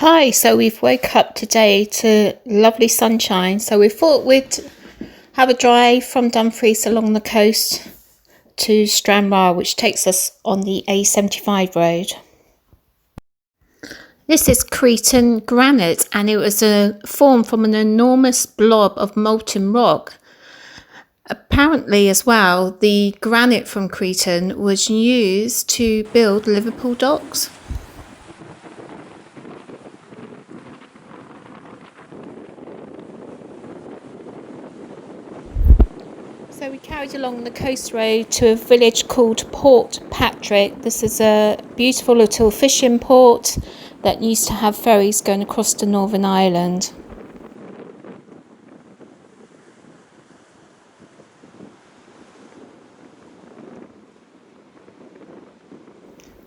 Hi, so we've woke up today to lovely sunshine, so we thought we'd have a drive from Dumfries along the coast to Stranraer, which takes us on the A75 road. This is Cretan granite, and it was formed from an enormous blob of molten rock. Apparently as well, the granite from Cretan was used to build Liverpool docks. So we carried along the coast road to a village called Portpatrick. This is a beautiful little fishing port that used to have ferries going across to Northern Ireland.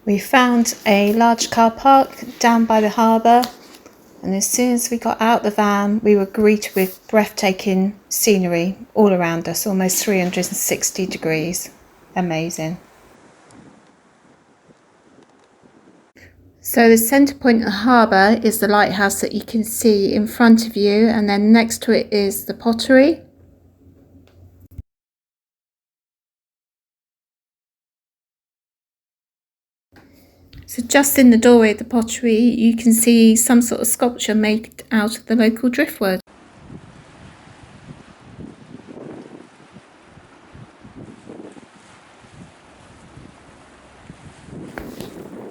We found a large car park down by the harbour, and as soon as we got out the van, we were greeted with breathtaking scenery all around us, almost 360 degrees. Amazing. So the centre point of the harbour is the lighthouse that you can see in front of you, and then next to it is the pottery. So just in the doorway of the pottery, you can see some sort of sculpture made out of the local driftwood.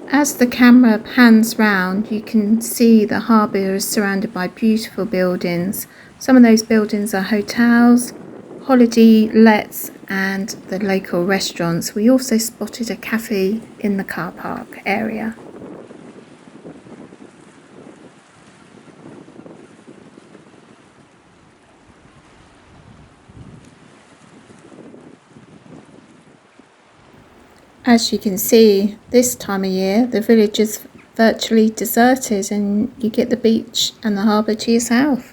As the camera pans round, you can see the harbour is surrounded by beautiful buildings. Some of those buildings are hotels, holiday lets and the local restaurants. We also spotted a cafe in the car park area. As you can see, this time of year the village is virtually deserted and you get the beach and the harbour to yourself.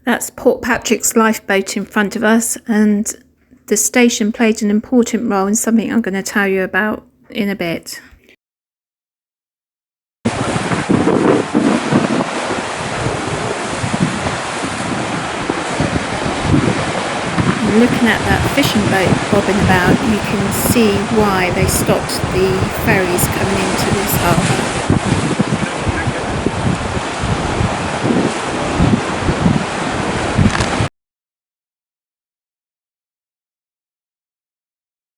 That's Portpatrick's lifeboat in front of us, and the station played an important role in something I'm going to tell you about in a bit. Looking at that fishing boat bobbing about, you can see why they stopped the ferries coming into this harbour.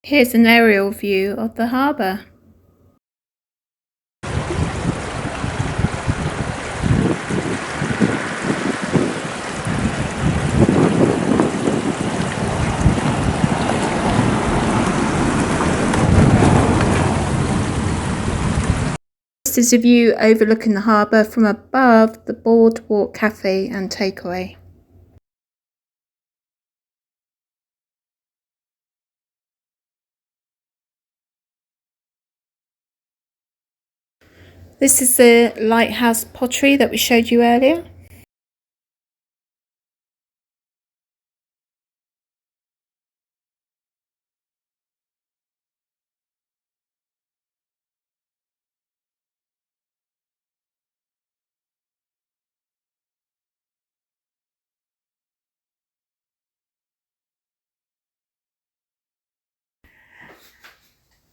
Here's an aerial view of the harbour. This is a view overlooking the harbour from above the Boardwalk Cafe and Takeaway. This is the lighthouse pottery that we showed you earlier.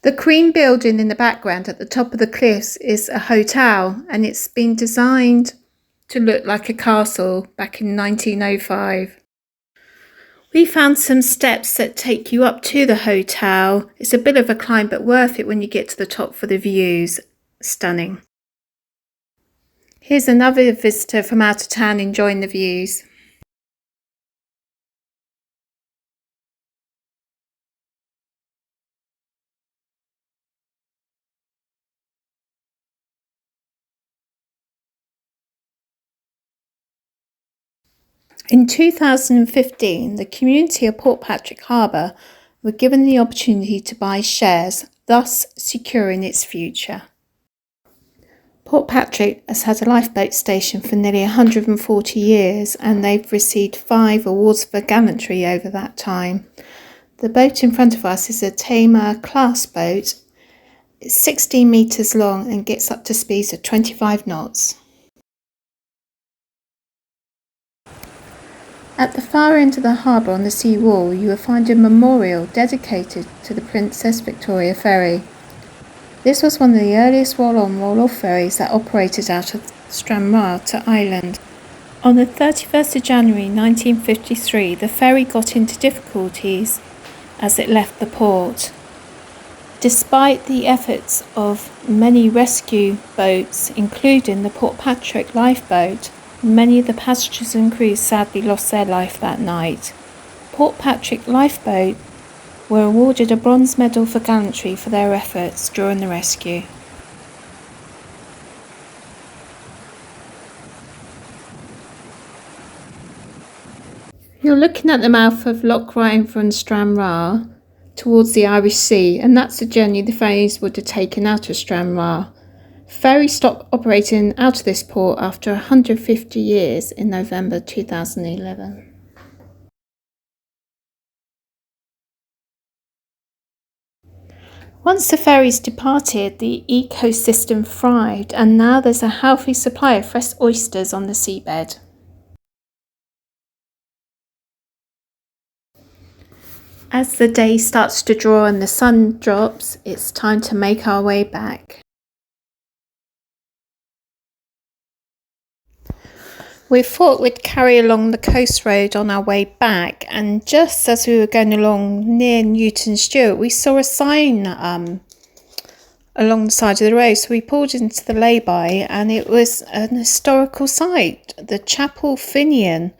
The Queen building in the background at the top of the cliffs is a hotel, and it's been designed to look like a castle back in 1905. We found some steps that take you up to the hotel. It's a bit of a climb, but worth it when you get to the top for the views. Stunning. Here's another visitor from out of town enjoying the views. In 2015, the community of Portpatrick Harbour were given the opportunity to buy shares, thus securing its future. Portpatrick has had a lifeboat station for nearly 140 years and they've received 5 awards for gallantry over that time. The boat in front of us is a Tamer class boat. It's 16 metres long and gets up to speeds of 25 knots. At the far end of the harbour on the sea wall you will find a memorial dedicated to the Princess Victoria ferry. This was one of the earliest roll-on roll-off ferries that operated out of Stranraer to Ireland. On the 31st of January 1953 the ferry got into difficulties as it left the port. Despite the efforts of many rescue boats, including the Portpatrick lifeboat, many of the passengers and crew sadly lost their life that night. Portpatrick lifeboat were awarded a bronze medal for gallantry for their efforts during the rescue. You're looking at the mouth of Loch Ryan from Stranraer towards the Irish Sea, and that's the journey the ferries would have taken out of Stranraer. Ferry stopped operating out of this port after 150 years in November 2011. Once the ferries departed, the ecosystem thrived and now there's a healthy supply of fresh oysters on the seabed. As the day starts to draw and the sun drops, it's time to make our way back. We thought we'd carry along the coast road on our way back, and just as we were going along near Newton Stewart we saw a sign along the side of the road, so we pulled into the lay-by and it was an historical site, the Chapel Finian.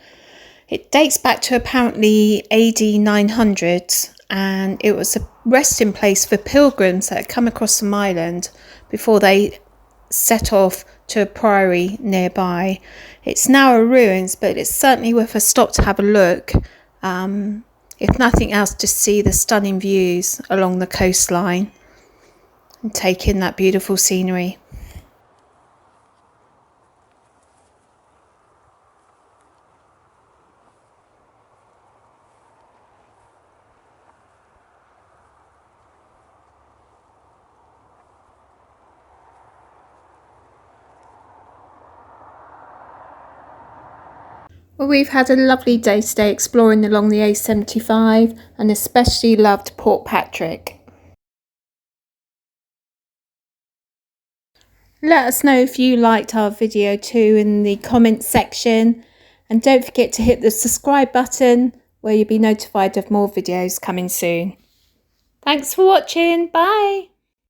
It dates back to apparently AD 900s and it was a resting place for pilgrims that had come across some island before they set off to a priory nearby. It's now a ruins, but it's certainly worth a stop to have a look, if nothing else to see the stunning views along the coastline and take in that beautiful scenery. Well, we've had a lovely day today exploring along the A75 and especially loved Portpatrick. Let us know if you liked our video too in the comments section, and don't forget to hit the subscribe button where you'll be notified of more videos coming soon. Thanks for watching. Bye.